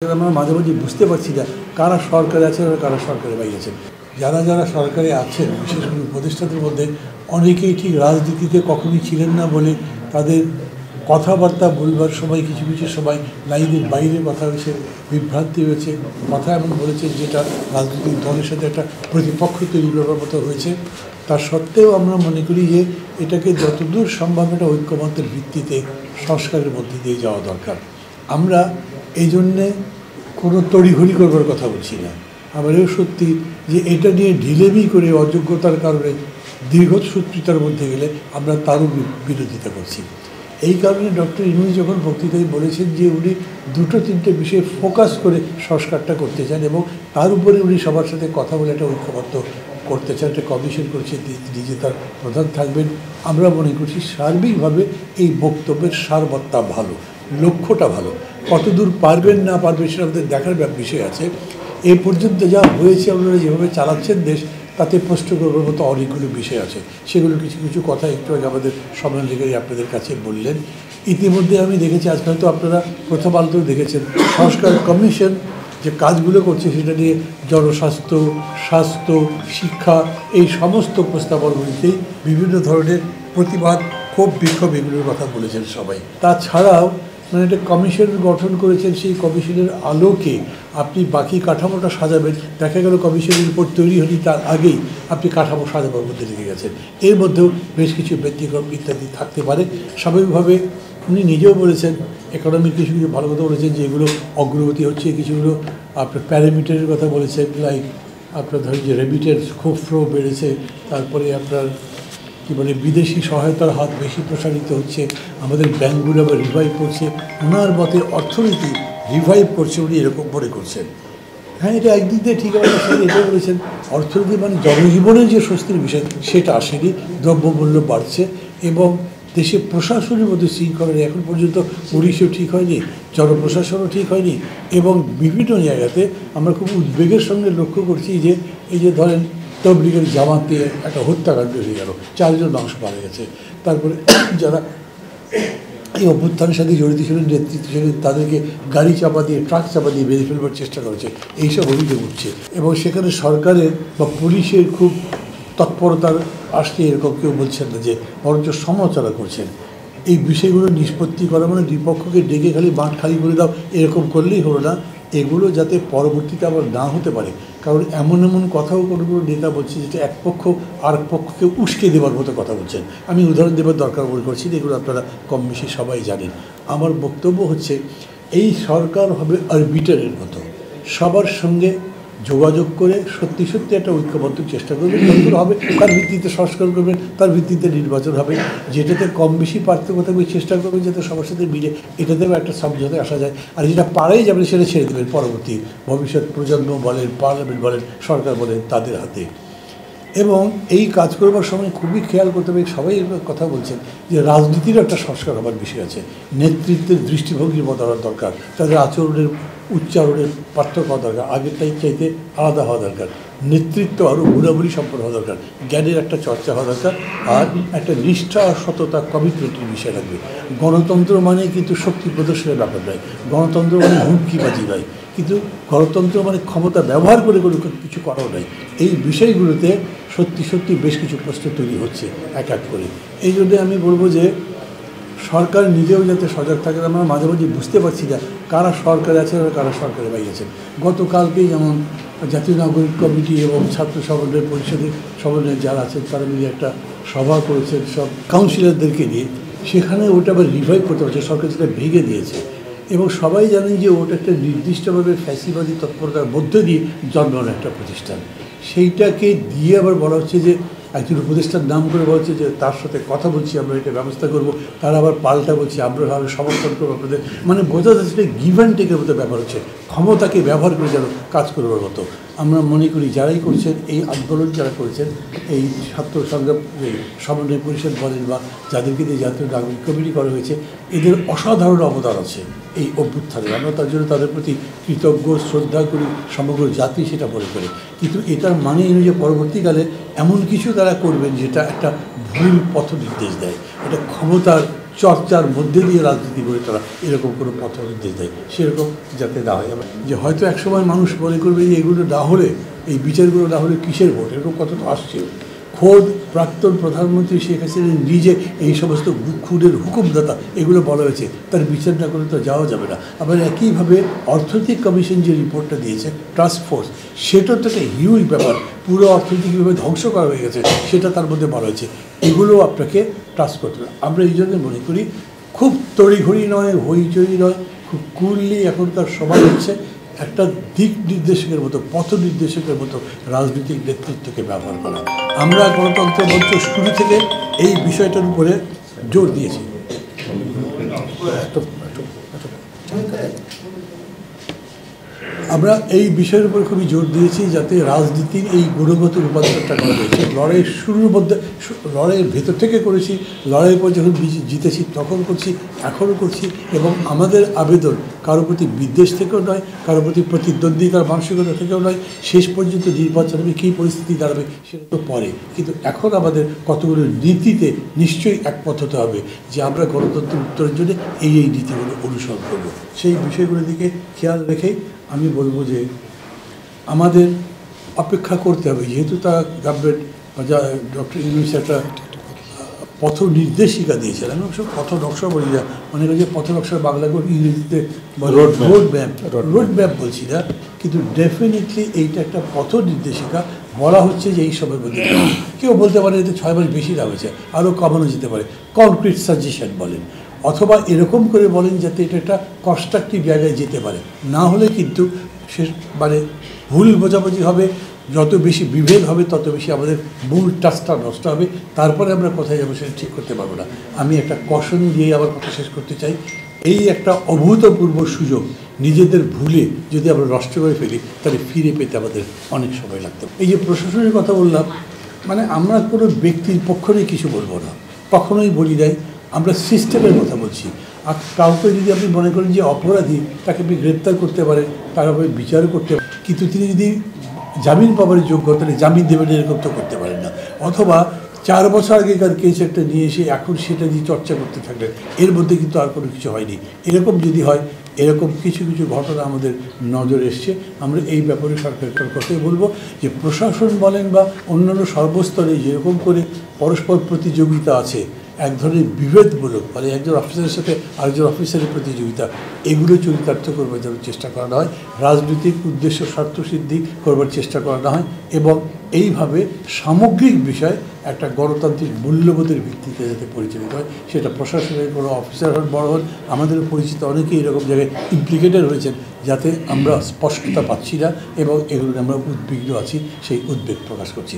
আমরা মাঝে মাঝে বুঝতে পারছি না কারা সরকারে আছেন আর কারা সরকারে বাইরে আছেন। যারা যারা সরকারে আছেন, বিশেষ করে উপদেষ্টাদের মধ্যে অনেকেই ঠিক রাজনীতিতে কখনোই ছিলেন না বলে তাদের কথাবার্তা বলবার সময় কিছু কিছু সময় লাইনের বাইরে কথা হয়েছে, বিভ্রান্তি হয়েছে, কথা এমন বলেছে যেটা রাজনৈতিক দলের সাথে একটা প্রতিপক্ষ তৈরি করার মতো হয়েছে। তা সত্ত্বেও আমরা মনে করি যে এটাকে যতদূর সম্ভব একটা ঐক্যমত্যের ভিত্তিতে সংস্কারের মধ্যে দিয়ে যাওয়া দরকার। আমরা এই জন্যে কোনো তড়িঘড়ি করবার কথা বলছি না। আবার এও সত্যি যে এটা নিয়ে ঢিলেমি করে অযোগ্যতার কারণে দীর্ঘসূত্রিতার মধ্যে গেলে আমরা তারও বিরোধিতা করছি। এই কারণে ডক্টর ইউনূস যখন বক্তৃতায় বলেছেন যে উনি দুটো তিনটে বিষয়ে ফোকাস করে সংস্কারটা করতে চান এবং তার উপরে উনি সবার সাথে কথা বলে একটা ঐক্যবদ্ধ করতে চান, একটা কমিশন করছে, নিজে তার প্রধান থাকবেন। আমরা মনে করছি সার্বিকভাবে এই বক্তব্যের সারবত্তা ভালো, লক্ষ্যটা ভালো। কতদূর পারবেন না পারবেন সেটা আমাদের দেখার বিষয় আছে। এ পর্যন্ত যা হয়েছে আপনারা যেভাবে চালাচ্ছেন দেশ, তাতে প্রশ্ন করবার মতো অনেকগুলো বিষয় আছে। সেগুলো কিছু কিছু কথা একটু আগে আমাদের সম্মেলনকারী আপনাদের কাছে বললেন। ইতিমধ্যে আমি দেখেছি, আজকাল তো আপনারা প্রথম আলোতেও দেখেছেন, সংস্কার কমিশন যে কাজগুলো করছে সেটা নিয়ে জনস্বাস্থ্য, স্বাস্থ্য, শিক্ষা, এই সমস্ত প্রস্তাবনাগুলিতেই বিভিন্ন ধরনের প্রতিবাদ, ক্ষোভ, বিক্ষোভ এগুলোর কথা বলেছেন সবাই। তাছাড়াও মানে একটা কমিশন গঠন করেছেন, সেই কমিশনের আলোকে আপনি বাকি কাঠামোটা সাজাবেন। দেখা গেল কমিশনের রিপোর্ট তৈরি হয়নি, তার আগেই আপনি কাঠামো সাজাবার মধ্যে লেগে গেছেন। এর মধ্যেও বেশ কিছু ব্যতিক্রম ইত্যাদি থাকতে পারে। স্বাভাবিকভাবে উনি নিজেও বলেছেন, ইকোনমির কিছু কিছু ভালো কথা বলেছেন যে এগুলো অগ্রগতি হচ্ছে, কিছুগুলো আপনার প্যারামিটারের কথা বলেছেন, লাইক আপনার ধরেন যে রেমিটেন্স খুব ফ্লো বেড়েছে, তারপরে আপনার কী বলে বিদেশি সহায়তার হাত বেশি প্রসারিত হচ্ছে, আমাদের ব্যাঙ্কগুলো আবার রিভাইভ করছে। ওনার মতে অর্থনীতি রিভাইভ করছে, উনি এরকম মনে করছেন। হ্যাঁ, এটা একদিক দিয়ে ঠিক আছে। এটা বলেছেন অর্থনীতি মানে জনজীবনের যে স্বস্তির বিষয় সেটা আসেনি, দ্রব্যমূল্য বাড়ছে এবং দেশে প্রশাসনের মধ্যে শৃঙ্খলা এখন পর্যন্ত পুলিশও ঠিক হয়নি, জনপ্রশাসনও ঠিক হয়নি এবং বিভিন্ন জায়গাতে আমরা খুব উদ্বেগের সঙ্গে লক্ষ্য করছি যে এই যে ধরেন তবলিগের জামাতে একটা হত্যাকাণ্ড হয়ে গেল, 4 জন মানুষ মারা গেছে। তারপরে যারা এই অভ্যুত্থানের সাথে জড়িত ছিলেন, নেতৃত্ব ছিলেন, তাদেরকে গাড়ি চাপা দিয়ে, ট্রাক চাপা দিয়ে বেঁধে ফেলবার চেষ্টা করেছে, এইসব অভিযোগ উঠছে এবং সেখানে সরকারের বা পুলিশের খুব তৎপরতার আসছে এরকম কেউ বলছেন না, যে বরঞ্চ সমালোচনা করছেন। এই বিষয়গুলো নিষ্পত্তি করা মানে বিপক্ষকে ডেকে খালি মাঠ খালি করে দাও এরকম করলেই হলো না। এগুলো যাতে পরবর্তীতে আবার না হতে পারে, কারণ এমন এমন কথাও কোনো কোনো নেতা বলছে যেটা এক পক্ষ আরেক পক্ষকে উস্কে দেওয়ার মতো কথা বলছেন। আমি উদাহরণ দেওয়ার দরকার মনে করছি, এগুলো আপনারা কম বেশি সবাই জানেন। আমার বক্তব্য হচ্ছে এই সরকার হবে আরবিটারের মতো, সবার সঙ্গে যোগাযোগ করে সত্যি সত্যি একটা ঐক্যবদ্ধ চেষ্টা করবেন, যতদূর হবে তার ভিত্তিতে সংস্কার করবেন, তার ভিত্তিতে নির্বাচন হবে, যেটাতে কম বেশি পার্থক্য থাকবে চেষ্টা করবেন যাতে সবার সাথে মিলে এটাতেও একটা সমঝোতায় আসা যায়। আর যেটা পারেই যাবেন সেটা ছেড়ে দেবেন পরবর্তী ভবিষ্যৎ প্রজন্ম বলেন, পার্লামেন্ট বলেন, সরকার বলেন, তাদের হাতে। এবং এই কাজ করবার সময় খুবই খেয়াল করতে হবে, সবাই কথা বলছেন যে রাজনীতিরও একটা সংস্কার হবার বিষয় আছে, নেতৃত্বের দৃষ্টিভঙ্গির বদলানোর দরকার, তাদের আচরণের উচ্চারণের পার্থক্য হওয়া দরকার, আগেরটাই চাইতে আলাদা হওয়া দরকার, নেতৃত্ব আরও ঘোরাঘুরি সম্পন্ন হওয়া দরকার, জ্ঞানের একটা চর্চা হওয়া দরকার, আর একটা নিষ্ঠা, সততা, কমিটমেন্টের বিষয় লাগবে। গণতন্ত্র মানে কিন্তু শক্তি প্রদর্শনের ব্যাপার নয়, গণতন্ত্র মানে হুমকিবাজি নয়, কিন্তু গণতন্ত্র মানে ক্ষমতা ব্যবহার করে কোনো কিছু করাও নয়। এই বিষয়গুলোতে সত্যি সত্যি বেশ কিছু প্রশ্ন তৈরি হচ্ছে এক এক করে। এই জন্যে আমি বলবো যে সরকার নিজেও যাতে সজাগ থাকে। আমরা মাঝে মাঝে বুঝতে পারছি না কারা সরকারে আছেন আর কারা সরকারে বাইরে আছেন। গতকালকেই যেমন জাতীয় নাগরিক কমিটি এবং ছাত্র সমন্বয় পরিষদের সমন্বয়ে যারা আছেন তারা মিলে একটা সভা করেছেন সব কাউন্সিলরদেরকে নিয়ে, সেখানে ওটা আবার রিভাইভ করতে পারছে, সরকার সেটা ভেঙে দিয়েছে এবং সবাই জানেন যে ওটা একটা নির্দিষ্টভাবে ফ্যাসিবাদী তৎপরতার মধ্য দিয়ে জন্মানো একটা প্রতিষ্ঠান। সেইটাকে দিয়ে আবার বলা হচ্ছে যে একজন উপদেষ্টার নাম করে বলা হচ্ছে যে তার সাথে কথা বলছি, আমরা এটা ব্যবস্থা করব, তারা আবার পাল্টা বলছে আমরা ভাবে সমর্থন করবো আপনাদের। মানে বোঝা যাচ্ছে গিভ অ্যান্ড টেকের মতো ব্যাপার হচ্ছে, ক্ষমতাকে ব্যবহার করে যেন কাজ করবার মতো। আমরা মনে করি যারাই করছেন এই আন্দোলন, যারা করেছেন এই ছাত্র সংগ্রাম সমন্বয় পরিষদ বলেন বা যাদেরকে দিয়ে জাতীয় নাগরিক কমিটি করা হয়েছে, এদের অসাধারণ অবদান আছে এই অভ্যুত্থানে। আমরা তার জন্য তাদের প্রতি কৃতজ্ঞ, শ্রদ্ধা করি, সমগ্র জাতি সেটা মনে করে। কিন্তু এটার মানে এই যে পরবর্তীকালে এমন কিছু তারা করবেন যেটা একটা ভুল পথ নির্দেশ দেয়, এটা ক্ষমতার চর্চার মধ্যে দিয়ে রাজনীতি করে তারা এরকম কোনো পথ নির্দেশ দেয়, সেরকম যাতে না হয়। যে হয়তো একসময় মানুষ মনে করবে যে এগুলো না হলে, এই বিচারগুলো না হলে কিসের ভোট, এরকম কথা তো আসছে। খোদ প্রাক্তন প্রধানমন্ত্রী শেখ হাসিনা নিজে এই সমস্ত খুনের হুকুমদাতা এগুলো বলা হয়েছে, তার বিচার না করে তো যাওয়া যাবে না। আবার একইভাবে অর্থনৈতিক কমিশন যে রিপোর্টটা দিয়েছে টাস্ক ফোর্স, সেটা তো একটা হিউজ ব্যাপার, পুরো অর্থনৈতিকভাবে ধ্বংস করা হয়ে গেছে, সেটা তার মধ্যে বলা হয়েছে। এগুলো আপনাকে টাস্ক করতে হবে। আমরা এই জন্য মনে করি খুব তড়িঘড়ি নয়, হইচই নয়, খুব কুললি এখনকার সময় হচ্ছে একটা দিক নির্দেশকের মতো, পথ নির্দেশকের মতো রাজনৈতিক নেতৃত্বকে ব্যবহার করা। আমরা গণতন্ত্র মঞ্চ শুরু থেকে এই বিষয়টার উপরে জোর দিয়েছি। আমরা এই বিষয়ের উপর খুবই জোর দিয়েছি যাতে রাজনীতির এই গুণগত রূপান্তরটা করা হয়েছে। লড়াইয়ের শুরুর মধ্যে, লড়াইয়ের ভেতর থেকে করেছি, লড়াইয়ের পর যখন জিতেছি তখন করছি, এখনও করছি। এবং আমাদের আবেদন কারোর প্রতি বিদ্বেষ থেকেও নয়, কারোর প্রতি প্রতিদ্বন্দ্বিতার মানসিকতা থেকেও নয়। শেষ পর্যন্ত নির্বাচন হবে, কী পরিস্থিতি দাঁড়াবে সেটা তো পরে, কিন্তু এখন আমাদের কতগুলো নীতিতে নিশ্চয়ই একমত হতে হবে যে আমরা গণতন্ত্র উত্তরের জন্য এই নীতিগুলো অনুসরণ করব। সেই বিষয়গুলোর দিকে খেয়াল রেখেই আমি বলবো যে আমাদের অপেক্ষা করতে হবে, যেহেতু তারা গভর্নমেন্ট যা ডক্টর ইউনূস একটা পথ নির্দেশিকা দিয়েছেন। আমি অবশ্য পথ নকশা বলি না, মনে করি যে পথ নকশার বাংলা করে ইংরেজিতে রোড ম্যাপ বলছি না, কিন্তু ডেফিনেটলি এইটা একটা পথ নির্দেশিকা। বলা হচ্ছে যে এই সময়ের মধ্যে কেউ বলতে পারে এতে 6 মাস বেশি দেওয়া হয়েছে, আরও কমানো যেতে পারে, কনক্রিট সাজেশন বলেন, অথবা এরকম করে বলেন যাতে এটা একটা কনস্ট্রাকটিভ জায়গায় যেতে পারে। না হলে কিন্তু সে মানে ভুল বোঝাবুঝি হবে, যত বেশি বিভেদ হবে তত বেশি আমাদের মূল টাচটা নষ্ট হবে, তারপরে আমরা কোথায় যাবো সেটা ঠিক করতে পারবো না। আমি একটা কষণ দিয়ে আবার কথা শেষ করতে চাই। এই একটা অভূতপূর্ব সুযোগ নিজেদের ভুলে যদি আমরা নষ্ট করে ফেলি, তাহলে ফিরে পেতে আমাদের অনেক সময় লাগতো। এই যে প্রশাসনের কথা বললাম, মানে আমরা কোনো ব্যক্তির পক্ষ নিয়ে কিছু বলবো না, কখনোই বলি নাই। আমরা সিস্টেমের কথা বলছি। আর কাউকে যদি আপনি মনে করেন যে অপরাধী, তাকে আপনি গ্রেপ্তার করতে পারেন, তার উপরে বিচার করতে পারেন, কিন্তু তিনি যদি জামিন পাবার যোগ্য, তাহলে জামিন দেবেন এরকম তো করতে পারেন না। অথবা 4 বছর আগেকার কেস একটা নিয়ে এসে এখন সেটা দিয়ে চর্চা করতে থাকলেন, এর মধ্যে কিন্তু আর কোনো কিছু হয়নি। এরকম যদি হয়, এরকম কিছু কিছু ঘটনা আমাদের নজরে এসছে। আমরা এই ব্যাপারে সরকারের কথাই বলবো যে প্রশাসন বলেন বা অন্যান্য সর্বস্তরে যেরকম করে পরস্পর প্রতিযোগিতা আছে, এক ধরনের বিভেদমূলক, মানে একজন অফিসারের সাথে আরেকজন অফিসারের প্রতিযোগিতা, এগুলো চরিতার্থ করবার জন্য চেষ্টা করা হয়, রাজনৈতিক উদ্দেশ্য স্বার্থসিদ্ধি করবার চেষ্টা করা হয়, এবং এইভাবে সামগ্রিক বিষয় একটা গণতান্ত্রিক মূল্যবোধের ভিত্তিতে যাতে পরিচালিত হয়, সেটা প্রশাসনের কোনো অফিসার হন, বড় হন, আমাদের পরিচিত অনেকেই এরকম জায়গায় ইমপ্লিকেটেড হয়েছেন, যাতে আমরা স্পষ্টতা পাচ্ছি না এবং এগুলো আমরা উদ্বিগ্ন আছি, সেই উদ্বেগ প্রকাশ করছি।